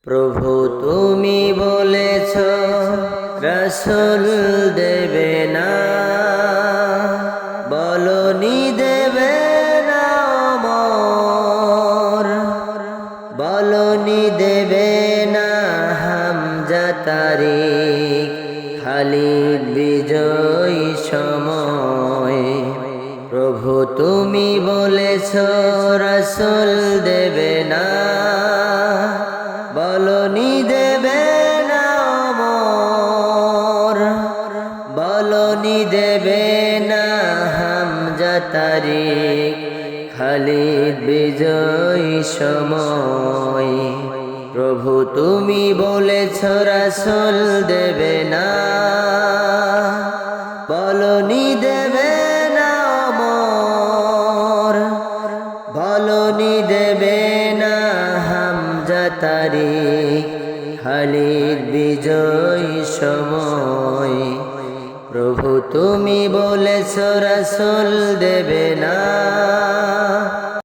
প্রভু তুমি বলেছ রাসূল দেবে না, বলনি দেবে না ওমর, বলনি দেবে না হামজা তারিক, খালিদ বিজয়ী সময়। প্রভু তুমি বলেছ রাসূল দেবে না, বলনি দেবে না ওমর, বলনি দেবে না হামজা তারিক, খালিদ বিজয়ী সময়। প্রভু তুমি বলেছ রাসূল দেবে না, বলনি দেবে না ওমর, বলনি দেবে না হামজা তারিক, খালিদ বিজয়ী সময়। প্রভু তুমি বলেছ রাসূল দেবে না।